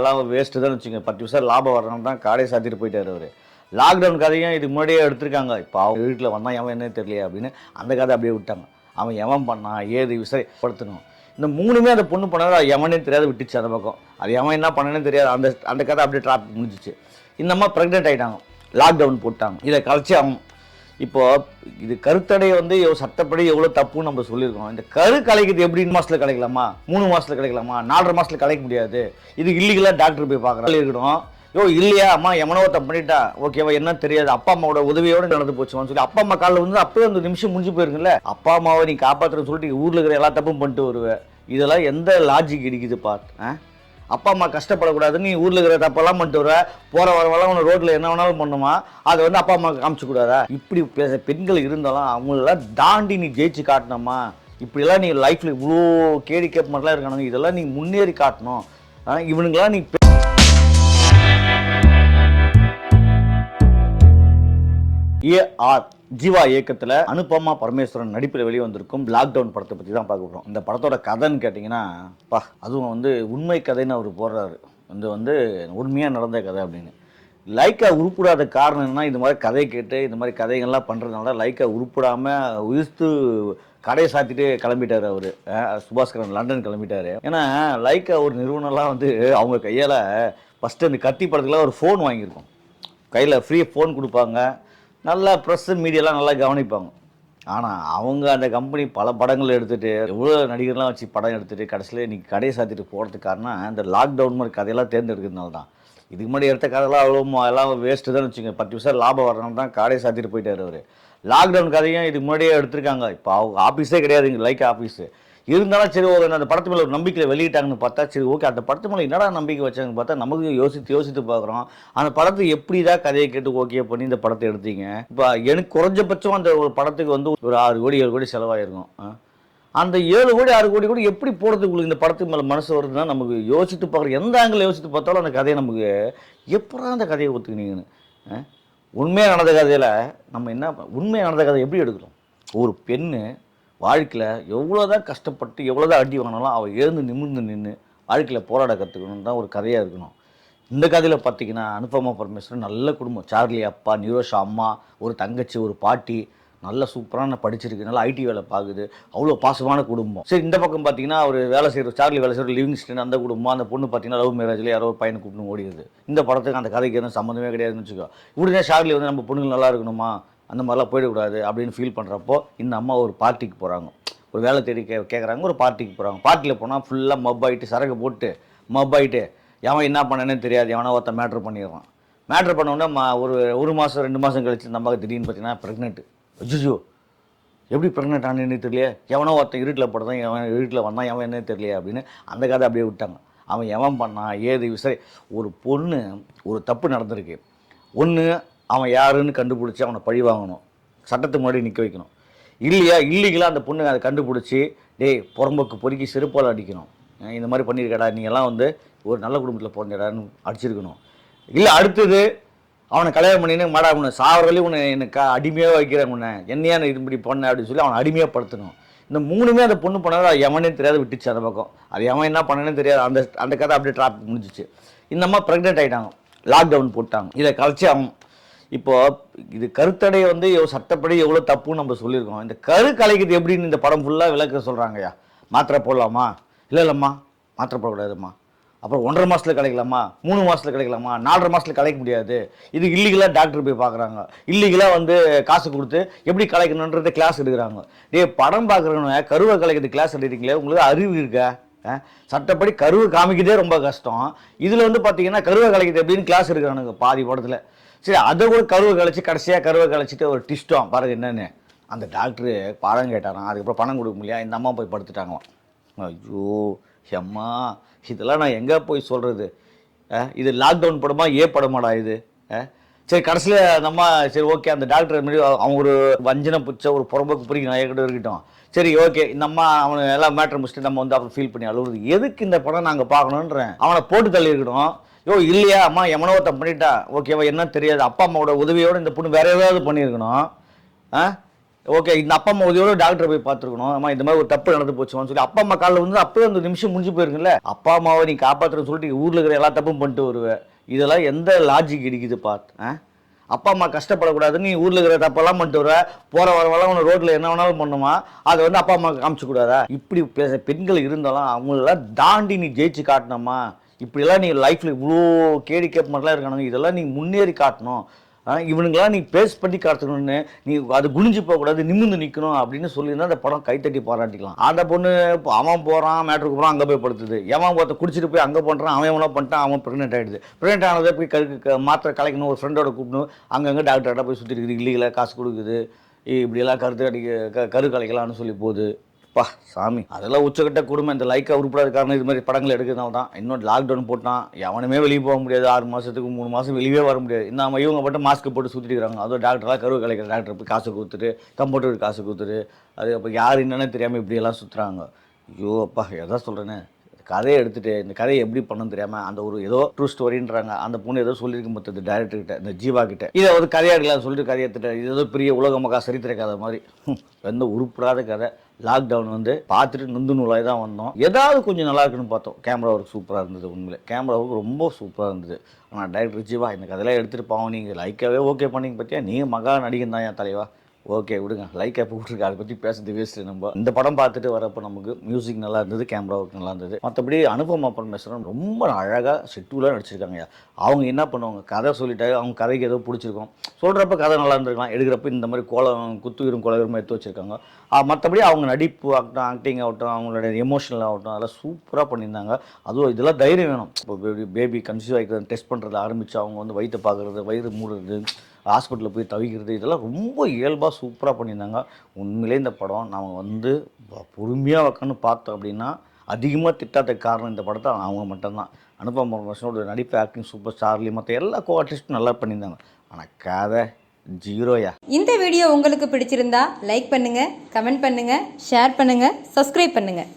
எல்லாம் வேஸ்ட்டு தான் வச்சுங்க. 10 பைசா லாபம் வரணும் தான் காடையை சாத்திட்டு போயிட்டார் அவர். லாக்டவுன் கதையும் இதுக்கு முன்னாடியே எடுத்திருக்காங்க. இப்போ அவங்க வீட்டில் வந்தான் எவன் என்ன தெரியலையே அப்படின்னு அந்த கதை அப்படியே விட்டாங்க. அவன் எவன் பண்ணான் ஏது விசாரிப்படுத்தணும். இந்த 3மே அந்த பொண்ணு பண்ணாலும் எவனே தெரியாத விட்டுச்சு அந்த பக்கம். அது எவன் என்ன பண்ணனே தெரியாது. அந்த அந்த கதை அப்படியே ட்ராப் முடிஞ்சிச்சு. இந்த அம்மா ப்ரெக்னென்ட் ஆகிட்டாங்க, லாக்டவுன் போட்டாங்க. இதை கழிச்சு அவன் இப்போது இது கருத்தடை சட்டப்படி எவ்வளோ தப்புன்னு நம்ம சொல்லியிருக்கோம். இந்த கரு கலைக்கிறது எப்படி மாதத்தில் கிடைக்கலாமா, 3 மாதத்தில் கிடைக்கலாமா, 4.5 மாதத்தில் கலைக்க முடியாது. இது இல்லீகலாக டாக்டர் போய் பார்க்குறாங்க இருக்கணும். இல்லையா அம்மா எவனோ தப்பு பண்ணிட்டா ஓகேவா என்ன தெரியாது, அப்பா அம்மாவோட உதவியோடு நடந்து போச்சுவான்னு சொல்லி அப்பா அம்மா காலில் வந்து அப்பவே அந்த நிமிஷம் முடிஞ்சு போயிருக்குல்ல. அப்பா அம்மாவை நீ காப்பாற்றுறன்னு சொல்லிட்டு ஊரில் இருக்கிற எல்லா தப்பும் பண்ணிட்டு வருவேன். இதெல்லாம் எந்த லாஜிக் இடிக்குது பார்த்து. அப்பா அம்மா கஷ்டப்படக்கூடாதுன்னு நீ ஊரில் இருக்கிற தப்பெல்லாம் பண்ணிட்டு வர, போகிற வரவெல்லாம் உன ரோட்டில் என்ன வேணாலும் பண்ணுமா, அதை வந்து அப்பா அம்மா காமிச்சக்கூடாதா? இப்படி பெண்கள் இருந்தாலும் அவங்களெல்லாம் தாண்டி நீ ஜெயிச்சு காட்டணுமா? இப்படிலாம் நீ லைஃப்பில் இவ்வளோ கேடி கேப் மாதிரிலாம் இருக்கணும். இதெல்லாம் நீ முன்னேறி காட்டணும். இவனுங்களாம் நீ ஏஆர் ஜீவா இயக்கத்தில் அனுபமா பரமேஸ்வரன் நடிப்பில் வெளியே வந்திருக்கும் லாக்டவுன் படத்தை பற்றி தான் பார்க்க போகிறோம். இந்த படத்தோட கதைன்னு கேட்டிங்கன்னா அதுவும் வந்து உண்மை கதைன்னு அவர் போடுறாரு. வந்து உண்மையாக நடந்த கதை அப்படின்னு. லைக்கா உருப்பிடாத காரணம் என்னன்னா, இந்த மாதிரி கதை கேட்டு இந்த மாதிரி கதைகள்லாம் பண்ணுறதுனால லைக்கா உருப்பிடாமல் உயிர்த்து கடையை சாத்திட்டு கிளம்பிட்டார் அவர். சுபாஸ்கரன் லண்டன் கிளம்பிட்டார். ஏன்னா லைக்கா ஒரு நிறுவனம்லாம் வந்து அவங்க கையால் ஃபஸ்ட்டு அந்த கத்தி படத்துக்குலாம் ஒரு ஃபோன் வாங்கியிருக்கோம். கையில் ஃப்ரீ ஃபோன் கொடுப்பாங்க, நல்லா ப்ரெஸ்ஸு மீடியாலாம் நல்லா கவனிப்பாங்க. ஆனால் அவங்க அந்த கம்பெனி பல படங்கள் எடுத்துகிட்டு எவ்வளோ நடிகர்லாம் வச்சு படம் எடுத்துகிட்டு கடைசியில் இன்றைக்கி கடையை சாத்திட்டு போகிறதுக்கு காரணம் இந்த லாக்டவுன் மாதிரி கதையெல்லாம் தேர்ந்தெடுக்கிறதுனால தான். இதுக்கு முன்னாடி எடுத்த கதையெல்லாம் அவ்வளோ எல்லாம் வேஸ்ட்டு தான் வச்சுங்க. 10 பைசா லாபம் வரணும் தான் கடையை சாத்திட்டு போயிட்டார் அவர். லாக்டவுன் கதையும் இதுக்கு முன்னாடியே எடுத்திருக்காங்க. இப்போ அவங்க ஆஃபீஸே கிடையாது இங்கே, லைக் ஆஃபீஸு இருந்தாலும் சரி அந்த படத்து மேலே ஒரு நம்பிக்கையில் வெளியிட்டாங்கன்னு பார்த்தா சரி ஓகே, அந்த படத்து மேலே என்னடா நம்பிக்கை வச்சாங்கன்னு பார்த்தா நமக்கு யோசித்து பார்க்குறோம். அந்த படத்தை எப்படி தான் கதையை கேட்டு ஓகே பண்ணி இந்த படத்தை எடுத்தீங்க. இப்போ எனக்கு குறைஞ்சபட்சம் அந்த ஒரு படத்துக்கு வந்து ஒரு 6 கோடி 7 கோடி செலவாயிருக்கும். அந்த 7 கோடி 6 கோடி கூட எப்படி போடுறதுக்கு இந்த படத்துக்கு மேலே மனசு வருதுன்னா நமக்கு யோசித்து பார்க்குறோம். எந்த ஆங்கிள் யோசித்து பார்த்தாலும் அந்த கதையை நமக்கு எப்படா அந்த கதையை ஒத்துக்கினீங்கன்னு. உண்மையாக நடந்த கதையில் நம்ம என்ன உண்மையாக நடந்த கதை எப்படி எடுக்கிறோம்? ஒரு பெண்ணு வாழ்க்கையில் எவ்வளோ தான் கஷ்டப்பட்டு எவ்வளோ தான் அடி வாங்கினாலும் அவள் எழுந்து நிமிர்ந்து நின்று வாழ்க்கையில் போராட கற்றுக்கணுன்னு தான் ஒரு கதையாக இருக்கணும். இந்த கதையில் பார்த்திங்கன்னா அனுபமா பரமேஸ்வரன் நல்ல குடும்பம். சார்லி அப்பா, நிரோஷா அம்மா, ஒரு தங்கச்சி, ஒரு பாட்டி, நல்ல சூப்பரான படிச்சிருக்கு, நல்லா ஐடி வேலை பார்க்குது, அவ்வளோ பாசமான குடும்பம். சரி இந்த பக்கம் பார்த்தீங்கன்னா அவர் வேலை செய்கிற சார்லி வேலை செய்கிற லிவிங்ஸ்டன் அந்த குடும்பம். அந்த பொண்ணு பார்த்தீங்கன்னா லவ் மேரேஜில் யாரோ பையனை கூப்பிட்டு ஓடிடுது. இந்த படத்துக்கு அந்த கதைக்கு எதுவும் சம்மந்தமே கிடையாதுன்னு வச்சுக்கோ. உடனே சார்லி வந்து நம்ம பொண்ணுங்க நல்லா இருக்கணுமா, அந்த மாதிரிலாம் போயிடக்கூடாது அப்படின்னு ஃபீல் பண்ணுறப்போ இந்த அம்மா ஒரு பார்ட்டிக்கு போகிறாங்க. ஒரு வேலை தேடி கேட்குறாங்க, ஒரு பார்ட்டிக்கு போகிறாங்க. பார்ட்டியில் போனால் ஃபுல்லாக மப் ஆகிட்டு சரக்கு போட்டு மப் ஆகிட்டு எவன் என்ன பண்ணனே தெரியாது, எவனா ஒருத்த மேட்ரு பண்ணிடுறான். மேட்ரு பண்ணோடனே ஒரு மாதம் 2 மாதம் கழிச்சு நம்ம திடீர்னு பார்த்தீங்கன்னா ப்ரெக்னென்ட்டு. அஜ்ஜோ எப்படி ப்ரெக்னென்ட் ஆனேன்னு தெரியலையே, எவனோ ஒருத்தன் இருட்டில் படுதான், எவன் இருட்டில் வந்தான், எவன் என்ன தெரியலையே அப்படின்னு அந்த கதை அப்படியே விட்டாங்க. அவன் எவன் பண்ணான் ஏது ஒரு பொண்ணு ஒரு தப்பு நடந்திருக்கு. ஒன்று அவன் யாருன்னு கண்டுபிடிச்சி அவனை பழி வாங்கணும், சட்டத்துக்கு முன்னாடி நிற்க வைக்கணும். இல்லையா இல்லீகலாக அந்த பொண்ணு அதை கண்டுபிடிச்சி புறம்போக்கு பொறுக்கி செருப்பால் அடிக்கணும். இந்த மாதிரி பண்ணியிருக்கடா, நீங்கள்லாம் வந்து ஒரு நல்ல குடும்பத்தில் பிறந்தடான்னு அடிச்சிருக்கணும். இல்லை அடுத்தது அவனை கல்யாணம் பண்ணின்னு மாடா உன்னை சாவரலையும் உன்னை எனக்கு அடிமையாக வைக்கிறேன், உன்னை என்னையா இது இப்படி பண்ண அப்படின்னு சொல்லி அவனை அடிமையாக படுத்தணும். இந்த 3மே அந்த பொண்ணு பண்ணாலும் அது எவனே தெரியாது விட்டுச்சு அந்த பக்கம். அது எவன் என்ன பண்ணனே தெரியாது. அந்த கதை அப்படியே ட்ராப் முடிஞ்சிச்சு. இந்த அம்மா ப்ரெக்னென்ட் ஆகிட்டாங்க, லாக்டவுன் போட்டாங்க. இதை கழிச்சு அவன் இப்போது இது கருத்தடை வந்து சட்டப்படி எவ்வளோ தப்புன்னு நம்ம சொல்லியிருக்கோம். இந்த கரு கலைக்கிறது எப்படின்னு இந்த படம் ஃபுல்லாக விளக்க சொல்கிறாங்கய்யா. மாத்திரை போடலாமா, இல்லைம்மா மாத்திரை போடக்கூடாதும்மா, அப்புறம் 1.5 மாதத்தில் கிடைக்கலாமா, 3 மாதத்தில் கிடைக்கலாமா, 4.5 மாதத்தில் கலைக்க முடியாது. இது இல்லீகலாக டாக்டர் போய் பார்க்குறாங்க. இல்லீகலாக வந்து காசு கொடுத்து எப்படி கலைக்கணுன்றதை கிளாஸ் எடுக்கிறாங்க. படம் பார்க்குறவங்க கருவை கலைக்கிறது கிளாஸ் எடுக்கிறீங்களே, உங்களுக்கு அறிவு இருக்கா? சட்டப்படி கருவை காமிக்கிறதே ரொம்ப கஷ்டம். இதில் வந்து பார்த்தீங்கன்னா கருவை கலைக்கிறது எப்படின்னு கிளாஸ் எடுக்கிறானுங்க பாதி படத்தில். சரி அதை கூட கருவை கழிச்சு கடைசியாக கருவை கழிச்சிட்டு ஒரு டிஸ்டம் பாருங்க என்னென்னு. அந்த டாக்டரு பணம் கேட்டாராம், அதுக்கப்புறம் பணம் கொடுக்க முடியல, இந்த அம்மா போய் படுத்துட்டாங்களாம். ஐயோ எம்மா, இதெல்லாம் நான் எங்கே போய் சொல்கிறது? இது லாக்டவுன் படமா படமாடா இது? சரி கடைசியில் நம்ம சரி ஓகே அந்த டாக்டர் மாதிரி அவங்க ஒரு வஞ்சனை பிடிச்ச ஒரு புறம்போக்கு பிடிக்கணும் ஏற்கனவே இருக்கட்டும். சரி ஓகே இந்த அம்மா அவனை எல்லாம் மேட்ரு முடிச்சுட்டு நம்ம வந்து அப்புறம் ஃபீல் பண்ணி அழுகுறது எதுக்கு இந்த படம் நாங்கள் பார்க்கணுன்றேன். அவனை போட்டு தள்ளி இருக்கணும். இல்லையா அம்மா எவனோ ஒருத்தன் பண்ணிட்டா ஓகேவா என்ன தெரியாது, அப்பா அம்மாவோட உதவியோடு இந்த பொண்ணு வேற ஏதாவது பண்ணியிருக்கணும். ஓகே இந்த அப்பா அம்மா உதவியோட டாக்டர் போய் பார்த்துருக்கணும். அம்மா இந்த மாதிரி ஒரு தப்பு நடந்து போச்சுமான்னு சொல்லி அப்பா அம்மா காலில் வந்து அப்பவே அந்த நிமிஷம் முடிஞ்சு போயிருக்குல்ல. அப்பா அம்மாவை நீ காப்பாற்றுறன்னு சொல்லிட்டு ஊரில் இருக்கிற எல்லா தப்பும் பண்ணிட்டு வருவேன். இதெல்லாம் எந்த லாஜிக் இடிக்குது பார்த்து. அப்பா அம்மா கஷ்டப்படக்கூடாதுன்னு நீ ஊரில் இருக்கிற தப்பெல்லாம் பண்ணிட்டு வர, போகிற வரவெல்லாம் உன ரோட்டில் என்ன வேணாலும் பண்ணுமா, அதை வந்து அப்பா அம்மா காமிச்சக்கூடாதா? இப்படி பெண்கள் இருந்தாலும் அவங்களெல்லாம் தாண்டி நீ ஜெயிச்சு காட்டணுமா? இப்படிலாம் நீ லைஃப்பில் இவ்வளோ கேடி கேப் மாதிரிலாம் இருக்கணும், இதெல்லாம் நீ முன்னேறி காட்டணும். இவனுங்களாம் நீ பேஸ் பண்ணி காட்டணும்னு நீ அது குனிஞ்சு போகக்கூடாது, நிமிர்ந்து நிற்கணும் அப்படின்னு சொல்லியிருந்தா அந்த படம் கைத்தட்டி பாராட்டிக்கலாம். அந்த பொண்ணு அவன் போகிறான் மேட்ருக்கு போகிறான், அங்கே போய் படுத்துது. எவன் ஒருத்த குடிச்சிட்டு போய் அங்கே பண்ணுறான், அவன் எவனோ பண்ணிட்டான், அவன் ப்ரெக்னென்ட் ஆகிடுது. ப்ரெக்னென்ட் ஆனதை போய் மாத்திரை கலைக்கணும், ஒரு ஃப்ரெண்டோட கூப்பிடணும், அங்கங்கே டாக்டர்கிட்ட போய் சுற்றிட்டு இருக்குது, இல்லீகலாக காசு கொடுக்குது, இப்படியெல்லாம் கரு கலைக்கலாம்னு சொல்லி போகுது. பா சாமி, அதெல்லாம் உச்சக்கட்ட குடும்பம். இந்த லைக்கா உருப்படாத காரணம் இது மாதிரி படங்கள் எடுக்கிறதுனால தான். இன்னும் லாக்டவுன் போட்டான், எவனுமே வெளியே போக முடியாது. 6 மாதத்துக்கு 3 மாதம் வெளியே வர முடியாது. நம்ம இவங்க மட்டும் மாஸ்க் போட்டு சுற்றிட்டு இருக்கிறாங்க. அதுவும் டாக்டர்லாம் கருவு கலைக்கிற டாக்டர் போய் காசு கொடுத்துட்டு, கம்ப்யூட்டருக்கு காசு கொடுத்துட்டு, அது அப்போ யார் என்னன்னு தெரியாமல் இப்படியெல்லாம் சுற்றுறாங்க. ஐயோ அப்பா, எதாவது சொல்கிறேன்னு கதையை எடுத்துகிட்டு இந்த கதையை எப்படி பண்ணணும்னு தெரியாமல் அந்த ஒரு ஏதோ ட்ரூ ஸ்டோரின்றாங்க. அந்த பொண்ணு ஏதோ சொல்லியிருக்கும் பார்த்தது டேரக்டர்கிட்ட, இந்த ஜீவா கிட்ட, இதை ஒரு கதையாடலாம் சொல்லிட்டு கதையை எடுத்துட்டேன். இது ஏதோ பெரிய உலகமாக சரித்திர கதை மாதிரி எந்த உருப்படாத கதை. லாக்டவுன் வந்து பார்த்துட்டு நொந்து நூலாக தான் வந்தோம். ஏதாவது கொஞ்சம் நல்லா இருக்குன்னு பார்த்தோம். கேமரா ஒர்க் சூப்பராக இருந்தது. உண்மையிலே கேமரா ஒர்க் ரொம்ப சூப்பராக இருந்தது. ஆனால் டைரக்டர் ஜீவா இந்த கதையெல்லாம் எடுத்துகிட்டு பாவம், நீங்கள் லைக்காகவே ஓகே பண்ணிங்க பார்த்தியா, நீங்கள் மகா நடிகன் தான் என் தலைவா. ஓகே விடுங்க, லைக் ஆப் விட்டுருக்கு, அதை பற்றி பேசுறது வேஸ்ட்டு. நம்ம இந்த படம் பார்த்துட்டு வரப்போ நமக்கு மியூசிக் நல்லா இருந்தது, கேமரா ஒர்க் நல்லா இருந்தது. மற்றபடி அனுபமா பரமேஸ்வரன் ரொம்ப அழகாக ஷெட்யூலாக நடிச்சிருக்காங்க. அவங்க என்ன பண்ணுவாங்க, கதை சொல்லிட்டாங்க, அவங்க கதைக்கு ஏதோ பிடிச்சிருக்கும், சொல்கிறப்ப கதை நல்லா இருந்திருக்கலாம், எடுக்கிறப்ப இந்த மாதிரி குத்துயிரும் கொலவீரமாக எடுத்து வச்சுருக்காங்க. மற்றபடி அவங்க நடிப்பு ஆகட்டும், ஆக்டிங் ஆகட்டும், அவங்களோட எமோஷனல் ஆகட்டும், அதெல்லாம் சூப்பராக பண்ணியிருந்தாங்க. அதுவும் இதெல்லாம் தைரியம் வேணும். இப்போ பேபி கன்சீவ் ஆகிக்கிறது டெஸ்ட் பண்ணுறது ஆரம்பித்து அவங்க வந்து வயிற்றை பார்க்குறது, வயிறு மூடுறது, ஹாஸ்பிட்டலில் போய் தவிக்கிறது, இதெல்லாம் ரொம்ப இயல்பாக சூப்பராக பண்ணியிருந்தாங்க. உண்மையிலே இந்த படம் நாம் வந்து பொறுமையாக வைக்கணும்னு பார்த்தோம் அப்படின்னா அதிகமாக திட்டாத காரணம் இந்த படத்தை அவங்க மட்டும்தான். அனுபமா பரமேஸ்வரனோட நடிப்பு, ஆக்டிங் சூப்பர், ஸ்டார்லி மற்ற எல்லா கோ ஆர்டிஸ்ட்டும் நல்லா பண்ணியிருந்தாங்க. ஆனால் கதை ஜீரோயா. இந்த வீடியோ உங்களுக்கு பிடிச்சிருந்தா லைக் பண்ணுங்கள், கமெண்ட் பண்ணுங்கள், ஷேர் பண்ணுங்கள், சப்ஸ்கிரைப் பண்ணுங்கள்.